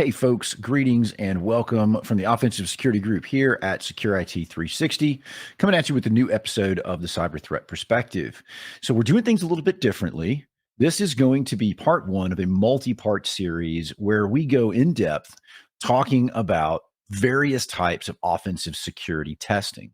Hey, folks, greetings and welcome from the Offensive Security Group here at Secure IT 360, coming at you with a new episode of the Cyber Threat Perspective. So, we're doing things a little bit differently. This is going to be part one of a multi-part series where we go in depth talking about various types of offensive security testing.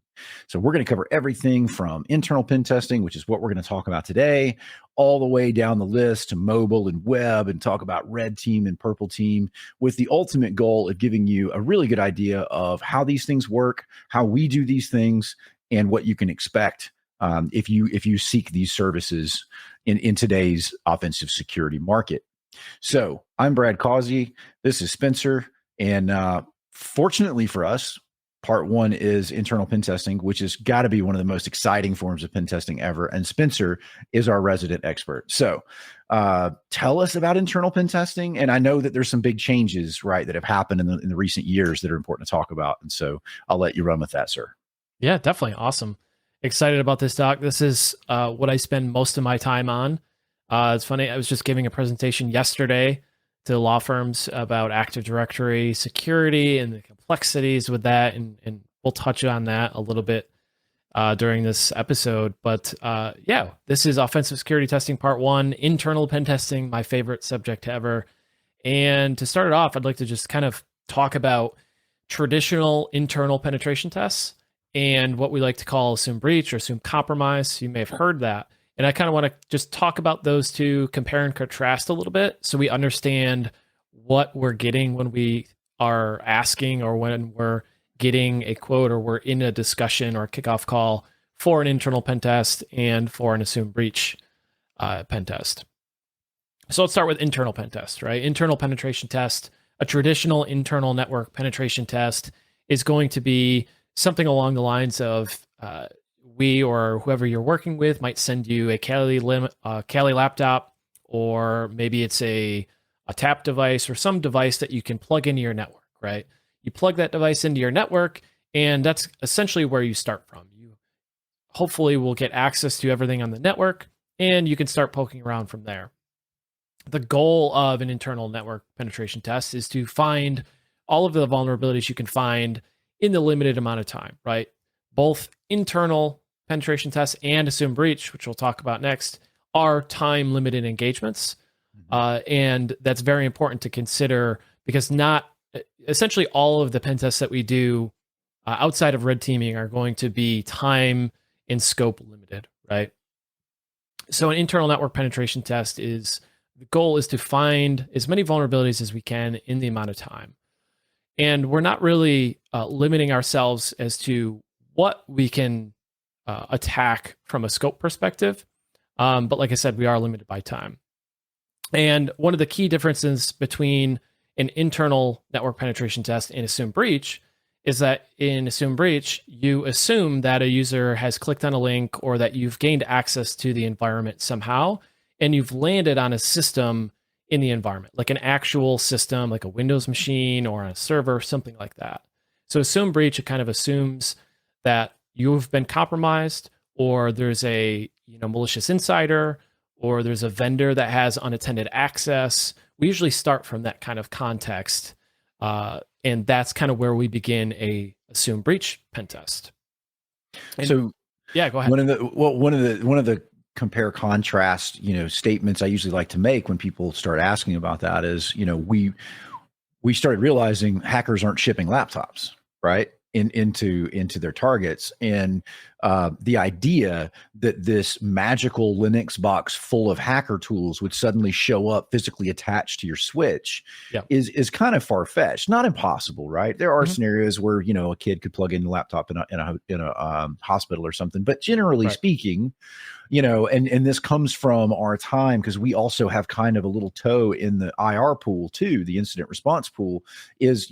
So we're going to cover everything from internal pen testing, which is what we're going to talk about today, all the way down the list to mobile and web, and talk about red team and purple team, with the ultimate goal of giving you a really good idea of how these things work, how we do these things, and what you can expect if you seek these services in today's offensive security market. So I'm Brad Causey. This is Spencer. And fortunately for us, part one is internal pen testing, which has got to be one of the most exciting forms of pen testing ever. And Spencer is our resident expert. So tell us about internal pen testing. And I know that there's some big changes, right, that have happened in the recent years that are important to talk about. And so I'll let you run with that, sir. Yeah, definitely. Awesome. Excited about this, Doc. This is what I spend most of my time on. It's funny. I was just giving a presentation yesterday to law firms about Active Directory security and the complexities with that. And we'll touch on that a little bit during this episode. But yeah, this is offensive security testing part one, internal pen testing, my favorite subject ever. And to start it off, I'd like to just kind of talk about traditional internal penetration tests and what we like to call assume breach or assume compromise. You may have heard that. And I kind of want to just talk about those two, compare and contrast a little bit so we understand what we're getting when we are asking or when we're getting a quote or we're in a discussion or a kickoff call for an internal pen test and for an assume breach pen test. So let's start with internal pen test, right? Internal penetration test, a traditional internal network penetration test is going to be something along the lines of we or whoever you're working with might send you a Kali laptop, or maybe it's a tap device or some device that you can plug into your network, right? You plug that device into your network, and that's essentially where you start from. You hopefully will get access to everything on the network, and you can start poking around from there. The goal of an internal network penetration test is to find all of the vulnerabilities you can find in the limited amount of time, right? Both internal penetration tests and assume breach, which we'll talk about next, are time limited engagements. And that's very important to consider because not essentially all of the pen tests that we do outside of red teaming are going to be time and scope limited, right? So an internal network penetration test is, the goal is to find as many vulnerabilities as we can in the amount of time. And we're not really limiting ourselves as to what we can attack from a scope perspective. But like I said, we are limited by time. And one of the key differences between an internal network penetration test and assume breach is that in assume breach, you assume that a user has clicked on a link or that you've gained access to the environment somehow, and you've landed on a system in the environment, like an actual system, like a Windows machine or on a server, something like that. So assume breach, it kind of assumes that you've been compromised, or there's a malicious insider, or there's a vendor that has unattended access. We usually start from that kind of context, and that's kind of where we begin a assume breach pen test. And, so yeah, go ahead. One of the compare contrast statements I usually like to make when people start asking about that is we started realizing hackers aren't shipping laptops, right, into their targets, and the idea that this magical Linux box full of hacker tools would suddenly show up physically attached to your switch is kind of far-fetched. Not impossible, right? There are scenarios where a kid could plug in a laptop in a hospital or something, but generally speaking, and this comes from our time because we also have kind of a little toe in the IR pool too, the incident response pool, is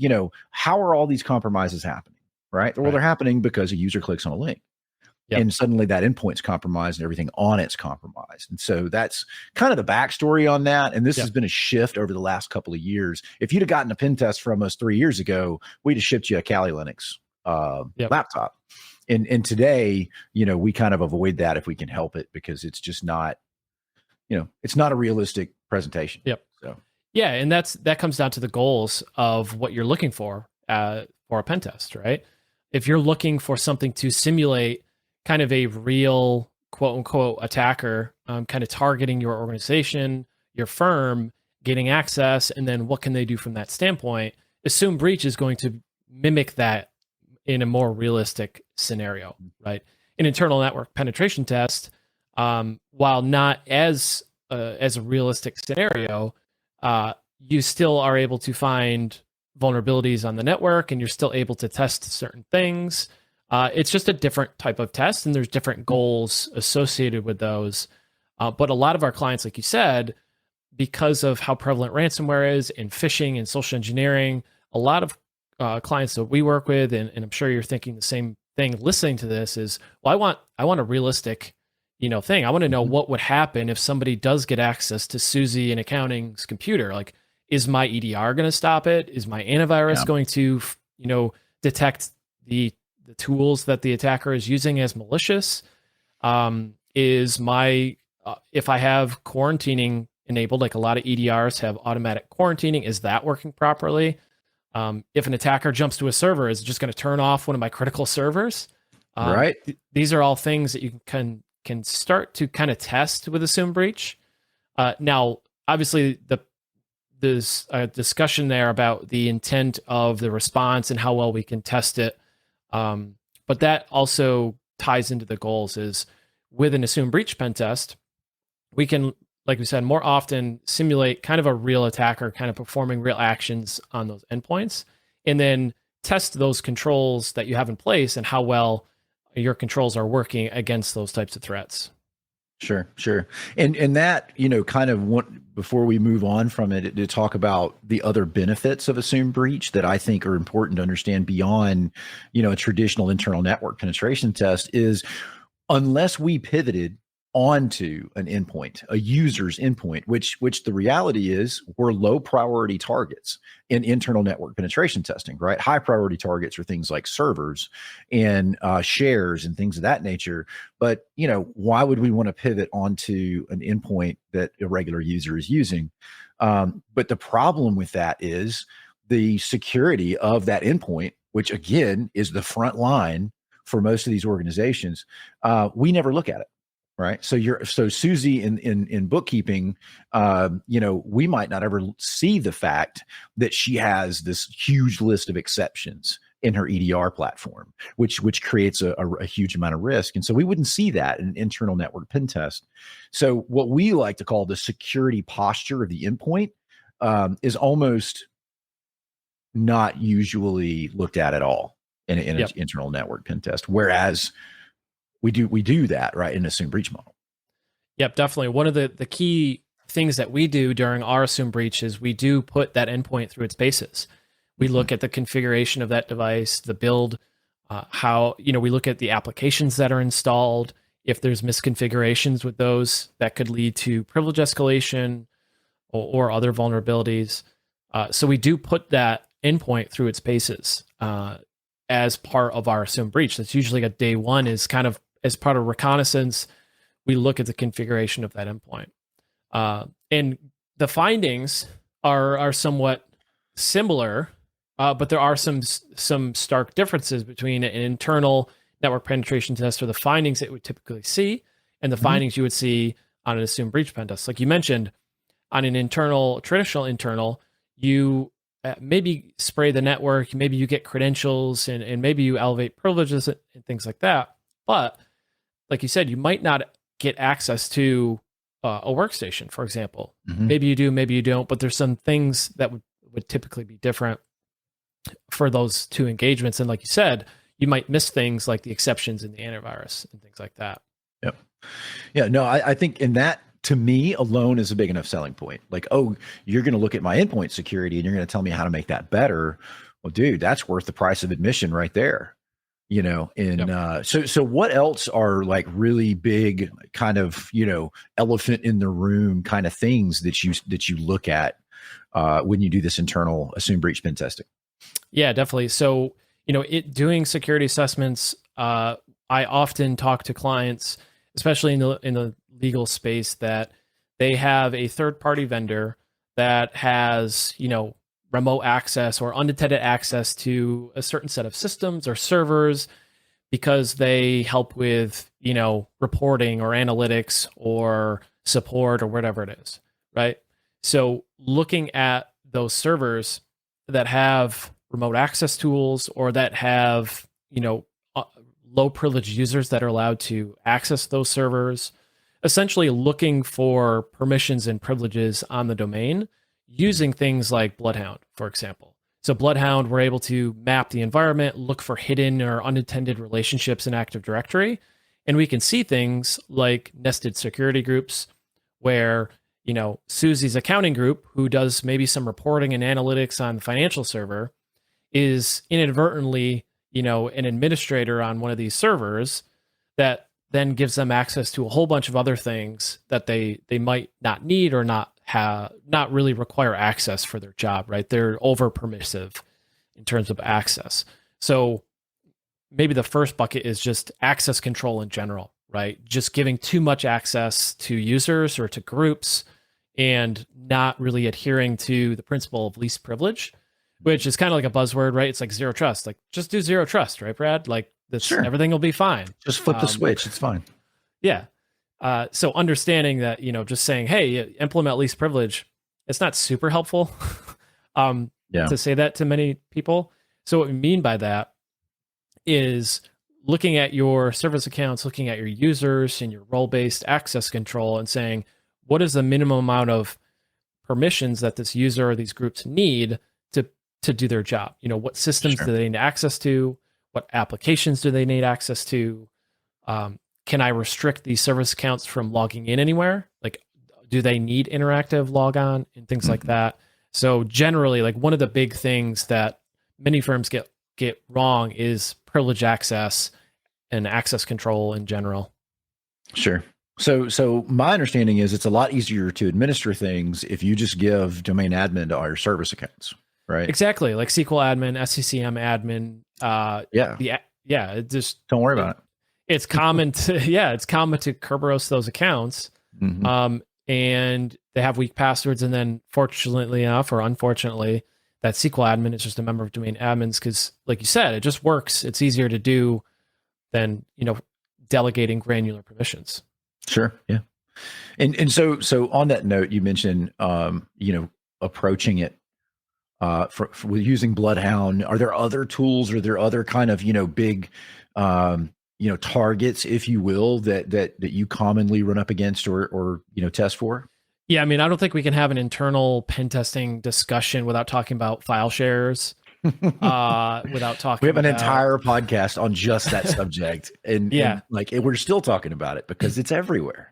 how are all these compromises happening? Right? Well, they're happening because a user clicks on a link. And suddenly that endpoint's compromised and everything on it's compromised. And so that's kind of the backstory on that. And this has been a shift over the last couple of years. If you'd have gotten a pen test from us 3 years ago, we'd have shipped you a Kali Linux laptop. And today, we kind of avoid that if we can help it, because it's just not, it's not a realistic presentation. Yep. So Yeah, and that comes down to the goals of what you're looking for a pen test, right? If you're looking for something to simulate kind of a real quote unquote attacker, kind of targeting your organization, your firm, getting access, and then what can they do from that standpoint? Assume breach is going to mimic that in a more realistic scenario, right? An internal network penetration test, while not as a realistic scenario, you still are able to find vulnerabilities on the network, and you're still able to test certain things. It's just a different type of test, and there's different goals associated with those. But a lot of our clients, like you said, because of how prevalent ransomware is and phishing and social engineering, a lot of clients that we work with, and I'm sure you're thinking the same thing listening to this, is, well, I want a realistic, thing. I want to know what would happen if somebody does get access to Susie in accounting's computer. Like, is my EDR going to stop it? Is my antivirus going to, detect the tools that the attacker is using as malicious? Is my if I have quarantining enabled, like a lot of EDRs have automatic quarantining, is that working properly? If an attacker jumps to a server, is it just going to turn off one of my critical servers? Right. These are all things that you can start to kind of test with Assume Breach. Now, obviously, there's a discussion there about the intent of the response and how well we can test it. But that also ties into the goals. Is with an Assume Breach pen test, we can, like we said, more often simulate kind of a real attacker kind of performing real actions on those endpoints, and then test those controls that you have in place and how well your controls are working against those types of threats. Sure. And that, kind of before we move on from it, to talk about the other benefits of Assume Breach that I think are important to understand beyond, a traditional internal network penetration test, is unless we pivoted onto an endpoint, a user's endpoint, which the reality is we're low priority targets in internal network penetration testing, right? High priority targets are things like servers and shares and things of that nature. But, why would we want to pivot onto an endpoint that a regular user is using? But the problem with that is the security of that endpoint, which again is the front line for most of these organizations. We never look at it. Right. So Susie in bookkeeping, we might not ever see the fact that she has this huge list of exceptions in her EDR platform, which creates a huge amount of risk. And so we wouldn't see that in an internal network pen test. So what we like to call the security posture of the endpoint is almost not usually looked at all in an internal network pen test. Whereas we do that, right, in an Assume Breach model. Yep, definitely. One of the key things that we do during our Assume Breach is we do put that endpoint through its paces. We look at the configuration of that device, the build, how, we look at the applications that are installed. If there's misconfigurations with those, that could lead to privilege escalation or other vulnerabilities. So we do put that endpoint through its paces as part of our Assume Breach. That's usually a day one, is kind of as part of reconnaissance. We look at the configuration of that endpoint. And the findings are somewhat similar, but there are some stark differences between an internal network penetration test, or the findings that we typically see, and the findings you would see on an Assume Breach pen test. Like you mentioned, on an traditional internal, you maybe spray the network, maybe you get credentials, and maybe you elevate privileges and things like that. But like you said, you might not get access to a workstation, for example. Maybe you do, maybe you don't, but there's some things that would typically be different for those two engagements. And like you said, you might miss things like the exceptions in the antivirus and things like that. Yep. Yeah, no, I think in that, to me, alone is a big enough selling point. Like, oh, you're going to look at my endpoint security and you're going to tell me how to make that better. Well, dude, that's worth the price of admission right there. And so what else are like really big kind of, elephant in the room kind of things that you look at when you do this internal Assume Breach pen testing? Yeah, definitely. So, doing security assessments, I often talk to clients, especially in the legal space, that they have a third-party vendor that has, remote access or undetected access to a certain set of systems or servers because they help with, reporting or analytics or support or whatever it is, right? So looking at those servers that have remote access tools or that have, low privileged users that are allowed to access those servers, essentially looking for permissions and privileges on the domain using things like Bloodhound, for example. So Bloodhound, we're able to map the environment, look for hidden or unintended relationships in Active Directory, and we can see things like nested security groups where, Susie's accounting group, who does maybe some reporting and analytics on the financial server, is inadvertently, an administrator on one of these servers that then gives them access to a whole bunch of other things that they might not need or not really require access for their job, right? They're over permissive in terms of access. So maybe the first bucket is just access control in general, right? Just giving too much access to users or to groups and not really adhering to the principle of least privilege, which is kind of like a buzzword, right? It's like zero trust. Like just do zero trust, right, Brad? Like Sure. everything will be fine. Just flip the switch. It's fine. Yeah. So understanding that, just saying, hey, implement least privilege, it's not super helpful to say that to many people. So what we mean by that is looking at your service accounts, looking at your users and your role-based access control and saying, what is the minimum amount of permissions that this user or these groups need to do their job? What systems do they need access to? What applications do they need access to? Can I restrict these service accounts from logging in anywhere? Like, do they need interactive logon and things like that? So generally, like one of the big things that many firms get wrong is privilege access and access control in general. Sure. So my understanding is it's a lot easier to administer things if you just give domain admin to all your service accounts, right? Exactly, like SQL admin, SCCM admin. It just don't worry about it. It's common to Kerberos those accounts, and they have weak passwords. And then, fortunately enough, or unfortunately, that SQL admin is just a member of domain admins because, like you said, it just works. It's easier to do than delegating granular permissions. Sure. Yeah. And so on that note, you mentioned approaching it with using Bloodhound. Are there other tools? Are there other kind of big targets, if you will, that you commonly run up against or test for? Yeah, I mean, I don't think we can have an internal pen testing discussion without talking about file shares. Without talking, we have an entire podcast on just that subject, and we're still talking about it because it's everywhere.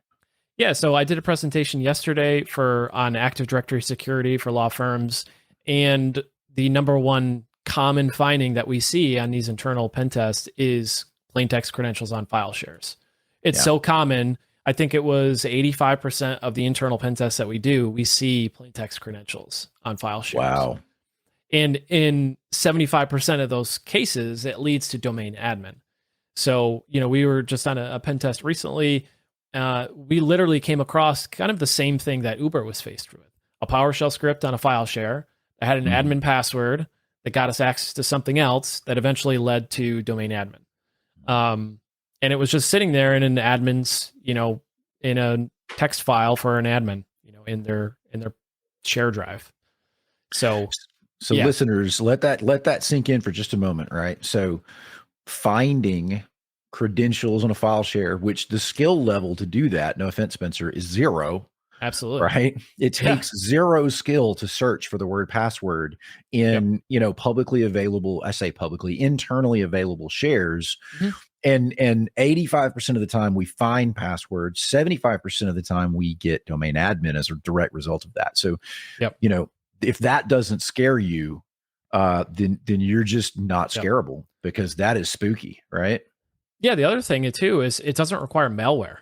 Yeah, so I did a presentation yesterday on Active Directory security for law firms, and the number one common finding that we see on these internal pen tests is plain text credentials on file shares. It's so common. I think it was 85% of the internal pen tests that we do, we see plain text credentials on file shares. Wow. And in 75% of those cases, it leads to domain admin. So, we were just on a pen test recently. We literally came across kind of the same thing that Uber was faced with. A PowerShell script on a file share that had an admin password that got us access to something else that eventually led to domain admin. And it was just sitting there in an admin's, in a text file for an admin, in their share drive. So listeners, let that sink in for just a moment, right? So finding credentials on a file share, which the skill level to do that, no offense, Spencer, is zero. Absolutely. Right. It takes zero skill to search for the word password in, publicly available, I say publicly, internally available shares. And 85% of the time we find passwords, 75% of the time we get domain admin as a direct result of that. So, if that doesn't scare you, then you're just not scareable because that is spooky, right? Yeah. The other thing too is it doesn't require malware,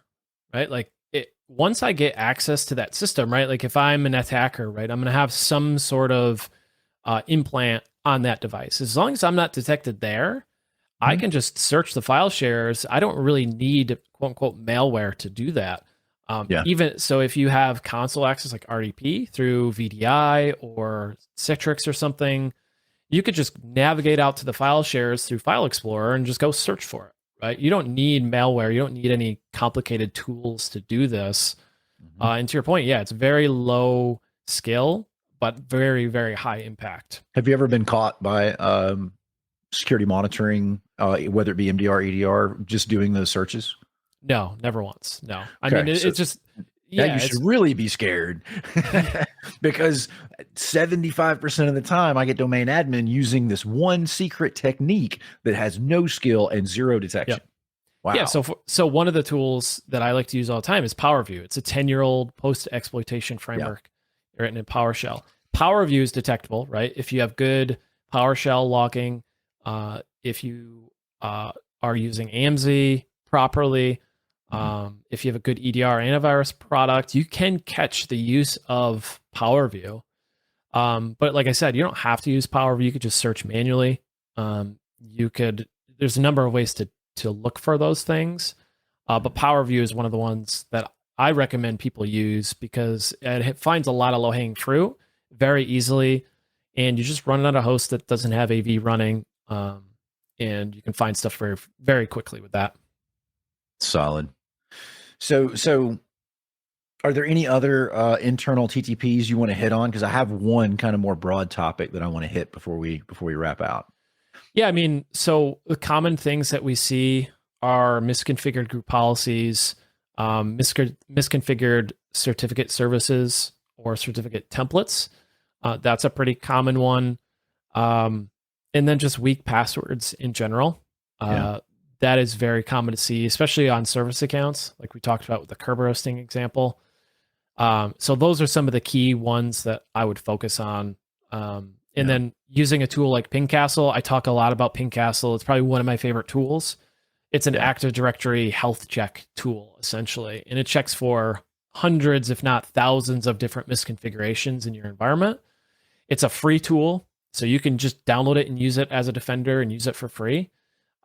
right? Like once I get access to that system, right? Like if I'm an attacker, right, I'm going to have some sort of implant on that device. As long as I'm not detected there, I can just search the file shares. I don't really need quote unquote malware to do that. Yeah. Even so, if you have console access like RDP through VDI or Citrix or something, you could just navigate out to the file shares through File Explorer and just go search for it, right? You don't need malware. You don't need any complicated tools to do this. Mhm. And to your point, yeah, it's very low skill, but very, very high impact. Have you ever been caught by security monitoring, whether it be MDR, EDR, just doing those searches? No, never once. No. I mean, Okay, so it's just, now yeah, you it's, should really be scared because 75% of the time I get domain admin using this one secret technique that has no skill and zero detection. yep. Wow. Yeah, so one of the tools that I like to use all the time is PowerView. It's a 10-year-old post-exploitation framework written in PowerShell. PowerView is detectable, right? If you have good PowerShell logging, if you are using AMZ properly, if you have a good EDR antivirus product, you can catch the use of PowerView. But like I said, you don't have to use PowerView. You could just search manually. There's a number of ways to look for those things. But PowerView is one of the ones that I recommend people use because it finds a lot of low-hanging fruit very easily. And you just run it on a host that doesn't have AV running. And you can find stuff very, very quickly with that. Solid. So are there any other internal TTPs you want to hit on? Because I have one kind of more broad topic that I want to hit before we wrap out. Yeah, I mean, so the common things that we see are misconfigured group policies, misconfigured certificate services or certificate templates. That's a pretty common one. And then just weak passwords in general. That is very common to see, especially on service accounts, like we talked about with the Kerberoasting example. So those are some of the key ones that I would focus on. And then using a tool like Pingcastle, I talk a lot about Pingcastle. It's probably one of my favorite tools. It's an Active Directory health check tool, essentially. And it checks for hundreds, if not thousands, of different misconfigurations in your environment. It's a free tool, so you can just download it and use it as a defender and use it for free.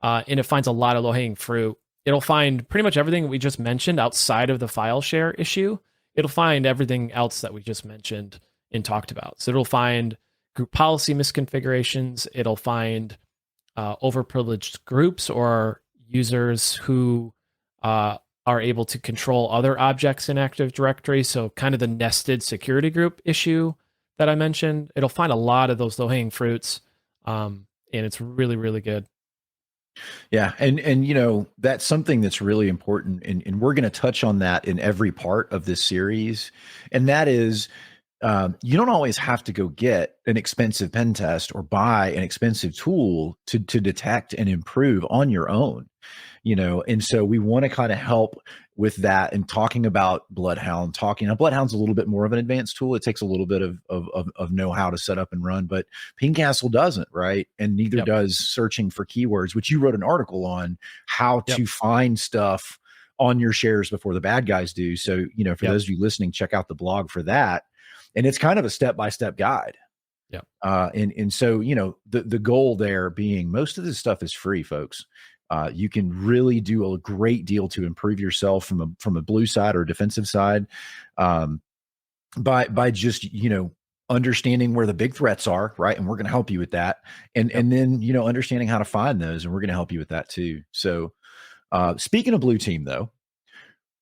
And it finds a lot of low-hanging fruit. It'll find pretty much everything we just mentioned outside of the file share issue. It'll find everything else that we just mentioned and talked about. So it'll find group policy misconfigurations. It'll find overprivileged groups or users who are able to control other objects in Active Directory. So kind of the nested security group issue that I mentioned. It'll find a lot of those low-hanging fruits, and it's really, really good. Yeah, and you know that's something that's really important, and we're going to touch on that in every part of this series, and that is you don't always have to go get an expensive pen test or buy an expensive tool to detect and improve on your own, you know. And so we want to kind of help with that and talking about Bloodhound. Bloodhound's a little bit more of an advanced tool. It takes a little bit of know-how to set up and run, but Pingcastle doesn't, right? And neither does searching for keywords, which you wrote an article on how to find stuff on your shares before the bad guys do. So, you know, for those of you listening, check out the blog for that. And it's kind of a step-by-step guide. And so, you know, the goal there being most of this stuff is free, folks. You can really do a great deal to improve yourself from a blue side or a defensive side by just, you know, understanding where the big threats are, right? And we're going to help you with that. And then, you know, understanding how to find those, and we're going to help you with that too. So speaking of blue team though,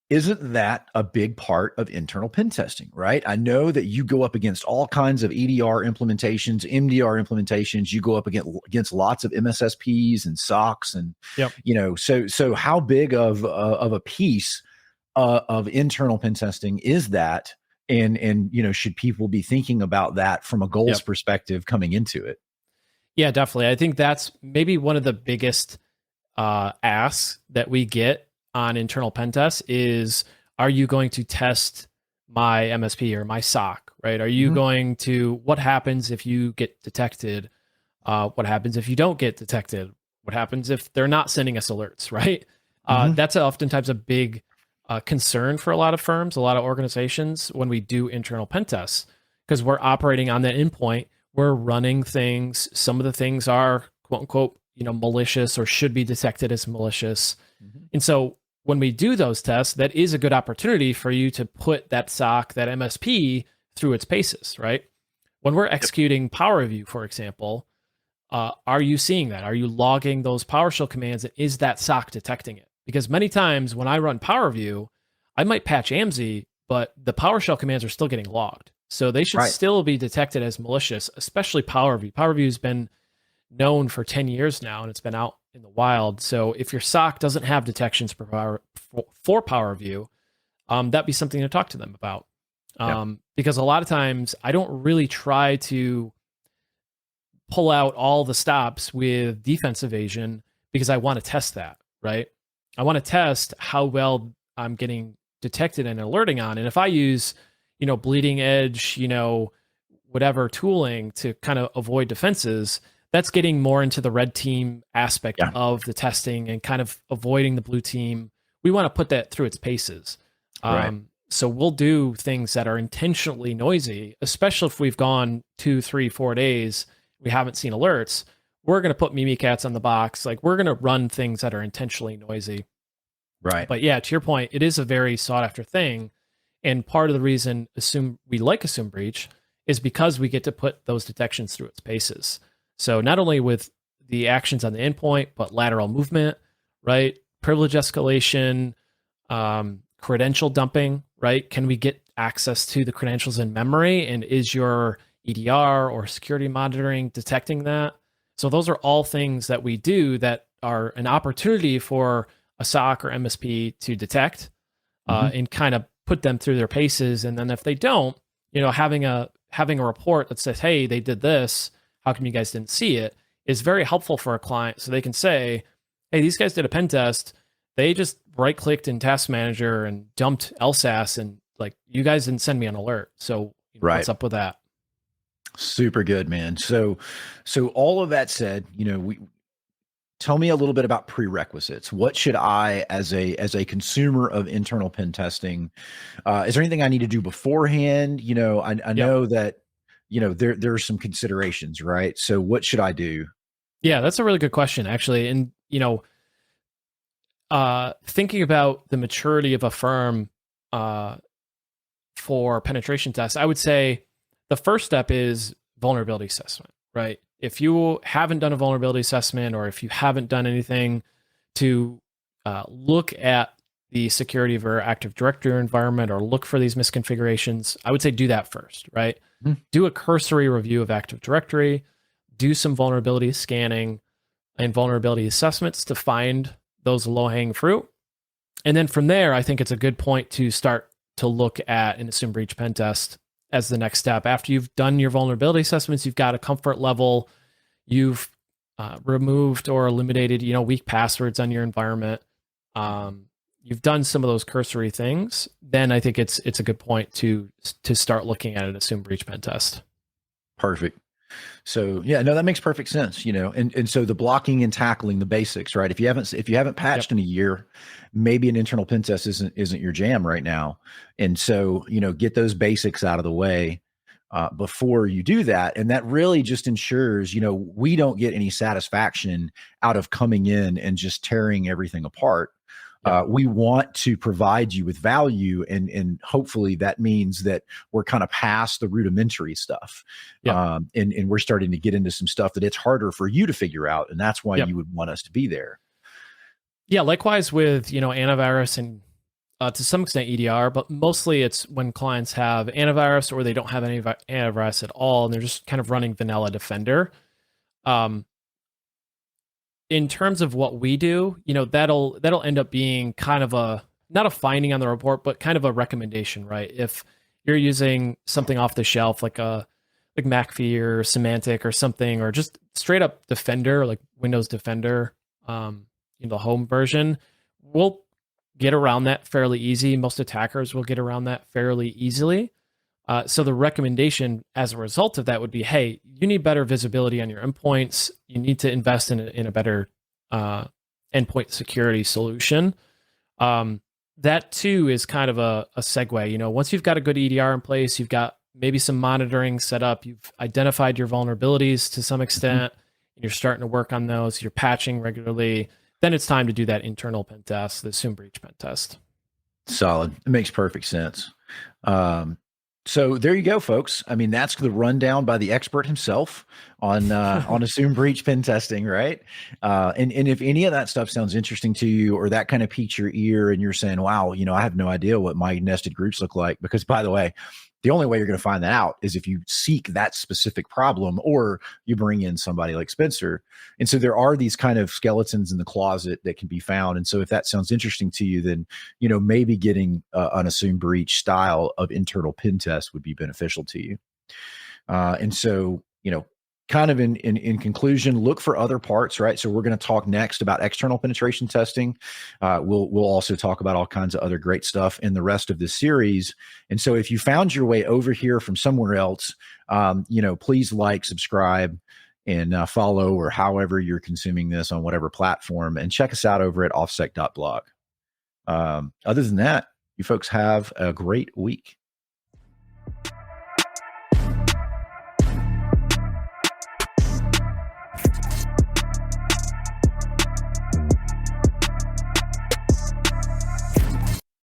isn't that a big part of internal pen testing, right? I know that you go up against all kinds of EDR implementations, MDR implementations. You go up against lots of MSSPs and SOCs, and you know, so how big of a piece of internal pen testing is that? And you know, should people be thinking about that from a goals perspective coming into it? Yeah, definitely. I think that's maybe one of the biggest asks that we get on internal pen tests is, are you going to test my MSP or my SOC, right? Are you going to, what happens if you get detected? What happens if you don't get detected? What happens if they're not sending us alerts, right? That's oftentimes a big concern for a lot of firms, a lot of organizations when we do internal pen tests, because we're operating on that endpoint. We're running things. Some of the things are quote unquote, you know, malicious or should be detected as malicious. And so when we do those tests, that is a good opportunity for you to put that SOC, that MSP, through its paces, right? When we're executing Power Review, for example, are you seeing that? Are you logging those PowerShell commands? And is that SOC detecting it? Because many times when I run Power Review, I might patch AMSI, but the PowerShell commands are still getting logged. So they should still be detected as malicious, especially Power Review. Power Review has been known for 10 years now, and it's been out in the wild. So if your SOC doesn't have detections for Power Review, that'd be something to talk to them about. Because a lot of times I don't really try to pull out all the stops with defense evasion because I want to test that, right? I want to test how well I'm getting detected and alerting on. And if I use, bleeding edge, whatever tooling to kind of avoid defenses, that's getting more into the red team aspect of the testing and kind of avoiding the blue team. We want to put that through its paces. So we'll do things that are intentionally noisy, especially if we've gone 2, 3, 4 days, we haven't seen alerts. We're going to put Mimikatz on the box. Like, we're going to run things that are intentionally noisy. Right. But yeah, to your point, it is a very sought after thing. And part of the reason we like Assume Breach is because we get to put those detections through its paces. So not only with the actions on the endpoint, but lateral movement, right? Privilege escalation, credential dumping, right? Can we get access to the credentials in memory? And is your EDR or security monitoring detecting that? So those are all things that we do that are an opportunity for a SOC or MSP to detect and kind of put them through their paces. And then if they don't, having a report that says, hey, they did this, how come you guys didn't see it, is very helpful for a client. So they can say, hey, these guys did a pen test. They just right-clicked in Task Manager and dumped LSAS, and you guys didn't send me an alert. So what's up with that? Super good, man. So all of that said, tell me a little bit about prerequisites. What should I, as a consumer of internal pen testing, is there anything I need to do beforehand? I know that, there's some considerations, right? So what should I do? Yeah, that's a really good question, actually. And, thinking about the maturity of a firm for penetration tests, I would say the first step is vulnerability assessment, right? If you haven't done a vulnerability assessment, or if you haven't done anything to look at the security of your Active Directory environment or look for these misconfigurations, I would say do that first, right? Do a cursory review of Active Directory, do some vulnerability scanning and vulnerability assessments to find those low-hanging fruit. And then from there, I think it's a good point to start to look at an Assume Breach pen test as the next step. After you've done your vulnerability assessments, you've got a comfort level, you've removed or eliminated, weak passwords on your environment. You've done some of those cursory things. Then I think it's a good point to start looking at an Assume Breach pen test. Perfect. So yeah, no, that makes perfect sense, and so the blocking and tackling the basics, right? If you haven't patched in a year, maybe an internal pen test isn't your jam right now. And so, get those basics out of the way before you do that. And that really just ensures, we don't get any satisfaction out of coming in and just tearing everything apart. We want to provide you with value, and hopefully that means that we're kind of past the rudimentary stuff, and we're starting to get into some stuff that it's harder for you to figure out, and that's why you would want us to be there. Yeah, likewise with antivirus and to some extent EDR, but mostly it's when clients have antivirus or they don't have any antivirus at all, and they're just kind of running vanilla Defender. In terms of what we do, that'll end up being kind of not a finding on the report, but kind of a recommendation, right? If you're using something off the shelf like McAfee or Symantec or something, or just straight up Defender, like Windows Defender, the home version, we'll get around that fairly easy. Most attackers will get around that fairly easily. So the recommendation as a result of that would be, hey, you need better visibility on your endpoints. You need to invest in a better endpoint security solution. That too is kind of a segue. Once you've got a good EDR in place, you've got maybe some monitoring set up, you've identified your vulnerabilities to some extent, and you're starting to work on those, you're patching regularly. then it's time to do that internal pen test, the assume breach pen test. Solid. It makes perfect sense. So there you go, folks. I mean, that's the rundown by the expert himself on assume breach pen testing, right? And if any of that stuff sounds interesting to you, or that kind of piques your ear, and you're saying, "Wow, I have no idea what my nested groups look like," because by the way, the only way you're going to find that out is if you seek that specific problem, or you bring in somebody like Spencer. And so there are these kind of skeletons in the closet that can be found. And so if that sounds interesting to you, then maybe getting an assume breach style of internal pen test would be beneficial to you. And so, kind of in conclusion, look for other parts, right? So we're going to talk next about external penetration testing. We'll also talk about all kinds of other great stuff in the rest of this series. And so if you found your way over here from somewhere else, please like, subscribe, and follow, or however you're consuming this on whatever platform, and check us out over at offsec.blog. Other than that, you folks have a great week.